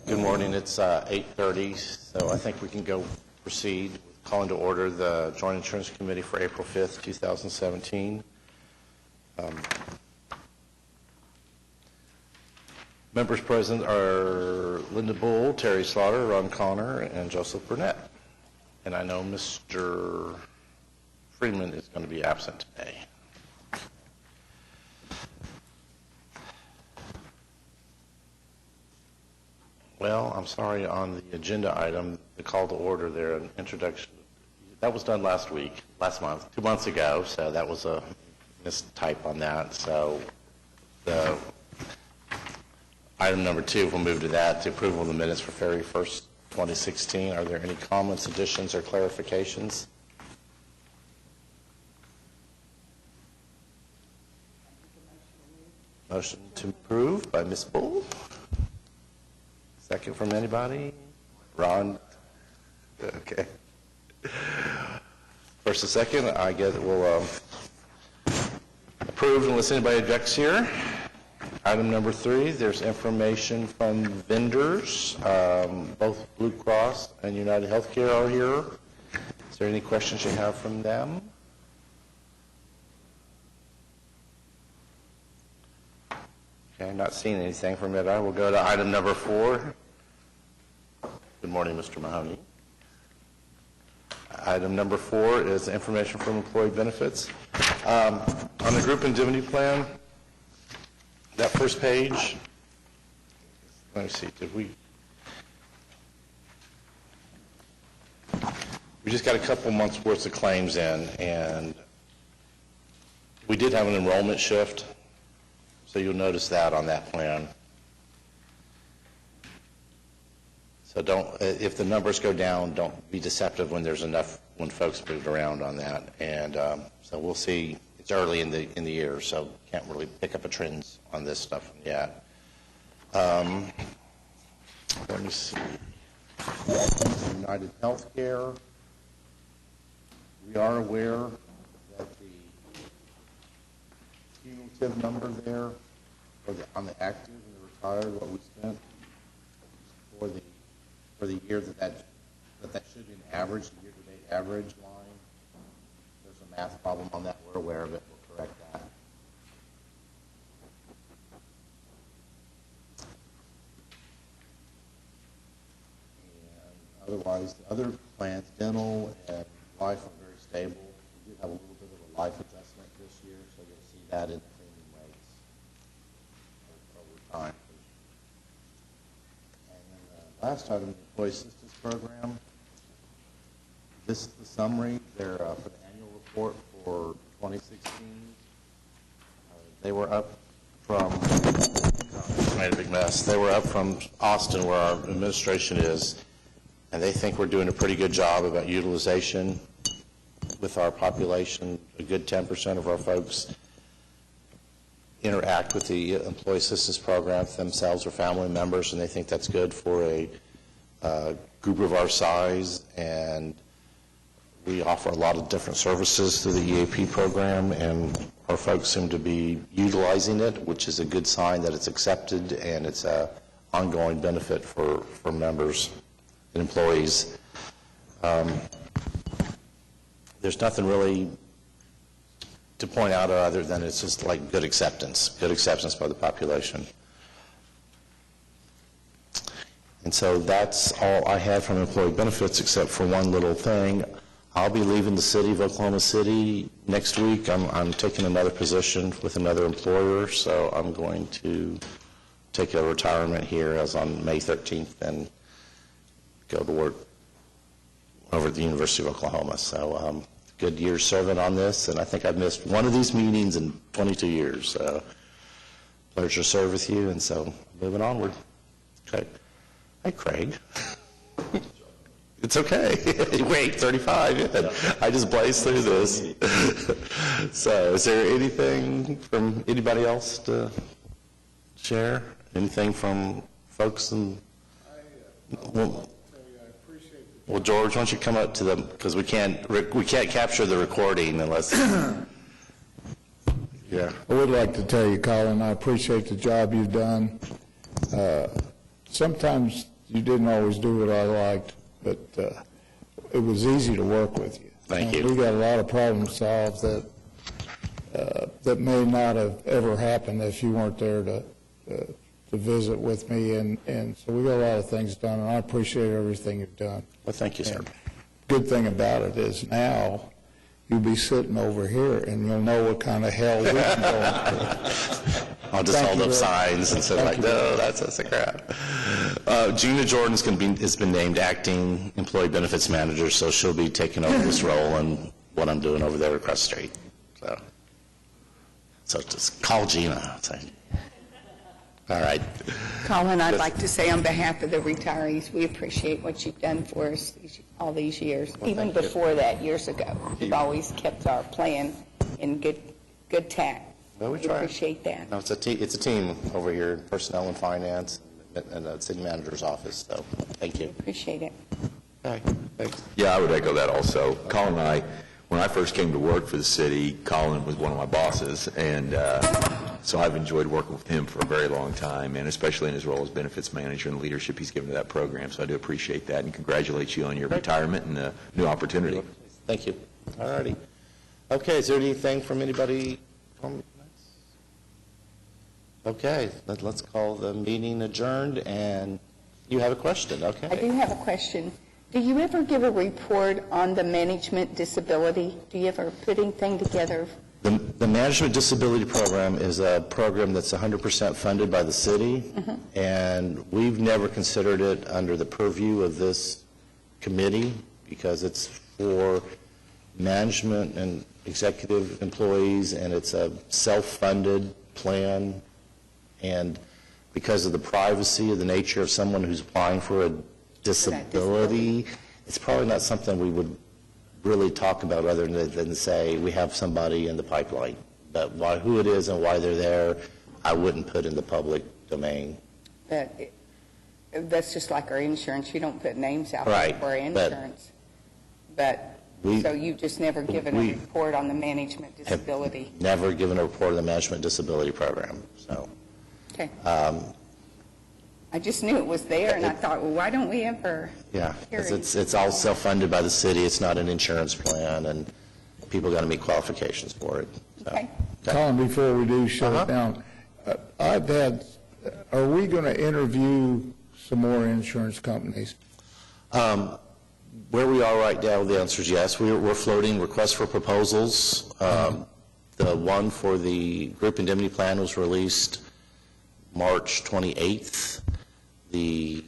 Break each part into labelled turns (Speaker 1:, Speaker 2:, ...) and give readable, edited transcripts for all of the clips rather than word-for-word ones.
Speaker 1: Good morning. It's 8:30, so I think we can go proceed with calling to order the Joint Insurance Committee for April 5th, 2017. Members present are Linda Bull, Terry Slaughter, Ron Connor, and Joseph Burnett. And I know Mr. Freeman is going to be absent today. Well, I'm sorry, on the agenda item, the call to order there, an introduction, that was done last month, 2 months ago, so that was a mistype on that. So the item number 2, we'll move to that, the approval of the minutes for February 1st, 2016. Are there any comments, additions, or clarifications? Motion to approve by Ms. Bull. Second from anybody? Ron? Okay. First and second, I guess we'll approve unless anybody objects here. Item number 3, there's information from vendors. Both Blue Cross and United Healthcare are here. Is there any questions you have from them? Okay, not seeing anything from it. I will go to item number 4. Good morning, Mr. Mahoney. Item number 4 is information from employee benefits. On the group indemnity plan, that first page, let me see, we just got a couple months worth of claims in, and we did have an enrollment shift, so you'll notice that on that plan. So if the numbers go down, don't be deceptive when there's enough, when folks moved around on that. And so we'll see. It's early in the year, so can't really pick up a trends on this stuff yet. Let me see. United Healthcare. We are aware that the cumulative number there on the active and the retired, what we spent for the year that should be an average, the year-to-date average line. There's a math problem on that. We're aware of it. We'll correct that. And otherwise, the other plans, dental and life, are very stable. We did have a little bit of a life adjustment this year, so you'll see that in the premium rates over time. And then the last item, the Employee Assistance Program. This is the summary there for the annual report for 2016. They were up from, made a big mess. They were up from Austin, where our administration is, and they think we're doing a pretty good job about utilization with our population. A good 10% of our folks interact with the Employee Assistance Program themselves or family members, and they think that's good for a group of our size. And we offer a lot of different services through the EAP program, and our folks seem to be utilizing it, which is a good sign that it's accepted and it's an ongoing benefit for members and employees. There's nothing really to point out other than it's just like good acceptance by the population. And so that's all I had from employee benefits, except for one little thing. I'll be leaving the city of Oklahoma City next week. I'm taking another position with another employer, so I'm going to take a retirement here as on May 13th and go to work over at the University of Oklahoma. So good year serving on this, and I think I've missed one of these meetings in 22 years. So pleasure to serve with you, and so moving onward. Okay. Hi, Craig. It's okay. Wait, 35. Yeah. I just blazed through this. So is there anything from anybody else to share? Anything from folks? Well, George, why don't you come up to them, because we can't capture the recording unless. Yeah.
Speaker 2: I would like to tell you, Colin, I appreciate the job you've done. Sometimes you didn't always do what I liked, but it was easy to work with you.
Speaker 1: Thank
Speaker 2: And
Speaker 1: you.
Speaker 2: we got a lot of problems solved that may not have ever happened if you weren't there to visit with me, and so we got a lot of things done, and I appreciate everything you've done.
Speaker 1: Well, thank you, sir.
Speaker 2: And good thing about it is now you'll be sitting over here, and you'll know what kind of hell we can go through.
Speaker 1: I'll just
Speaker 2: Thank
Speaker 1: hold
Speaker 2: you
Speaker 1: up
Speaker 2: very-
Speaker 1: signs and say
Speaker 2: Thank
Speaker 1: like,
Speaker 2: you
Speaker 1: no, that's a crap. Gina Jordan's has been named acting employee benefits manager, so she'll be taking over this role and what I'm doing over there across the street. So just call Gina. Say, all right.
Speaker 3: Colin, I'd
Speaker 1: Yes.
Speaker 3: like to say on behalf of the retirees, we appreciate what you've done for us all these years. Even
Speaker 1: thank you.
Speaker 3: before that, years ago, you've always kept our plan in good tact.
Speaker 1: Well, we try.
Speaker 3: appreciate that.
Speaker 1: No, it's a team over here, personnel and finance and the city manager's office, so thank you.
Speaker 3: Appreciate it.
Speaker 1: Okay, thanks.
Speaker 4: Yeah, I would echo that also. Colin and I, when I first came to work for the city, Colin was one of my bosses, and so I've enjoyed working with him for a very long time, and especially in his role as benefits manager and the leadership he's given to that program. So I do appreciate that and congratulate you on your retirement and the new opportunity.
Speaker 1: Thank you. All righty. Okay, is there anything from anybody? Okay, let's call the meeting adjourned, and you have a question,
Speaker 3: I
Speaker 1: okay?
Speaker 3: do have a question. Do you ever give a report on the management disability? Do you ever put anything together?
Speaker 1: The Management Disability Program is a program that's 100% funded by the city, and we've never considered it under the purview of this committee because it's for management and executive employees, and it's a self-funded plan, and because of the privacy of the nature of someone who's applying for a disability, it's probably not something we would really talk about other than say we have somebody in the pipeline. But who it is and why they're there, I wouldn't put in the public domain.
Speaker 3: That's just like our insurance. You don't put names out
Speaker 1: Right,
Speaker 3: there for our
Speaker 1: but
Speaker 3: insurance. So you've just never given a report on the management disability?
Speaker 1: Never given a report of the Management Disability Program, so.
Speaker 3: Okay. I just knew it was there, and I thought, well, why don't we ever?
Speaker 1: Yeah, 'cause
Speaker 3: Carry.
Speaker 1: it's all self-funded by the city, it's not an insurance plan, and people got to meet qualifications for it. So,
Speaker 3: Okay.
Speaker 2: Colin, before we do shut it down, are we going to interview some more insurance companies?
Speaker 1: Where we are right now, the answer is yes. We're floating requests for proposals. The one for the group indemnity plan was released March 28th. The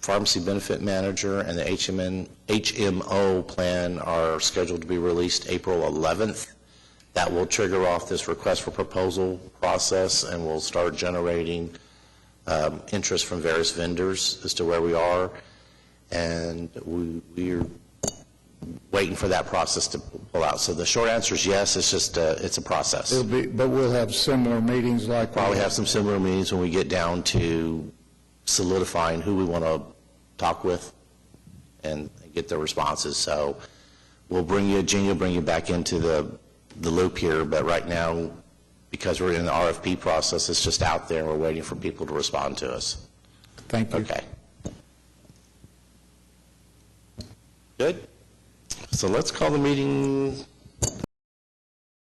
Speaker 1: pharmacy benefit manager and the HMO plan are scheduled to be released April 11th. That will trigger off this request for proposal process, and we'll start generating interest from various vendors as to where we are. And we're waiting for that process to pull out. So the short answer is yes, it's just it's a process.
Speaker 2: But we'll have similar meetings like that?
Speaker 1: Probably have some similar meetings when we get down to solidifying who we want to talk with and get their responses. So we'll bring you, Gene will bring you back into the loop here, but right now, because we're in the RFP process, it's just out there and we're waiting for people to respond to us.
Speaker 2: Thank you.
Speaker 1: Okay. Good. So let's call the meeting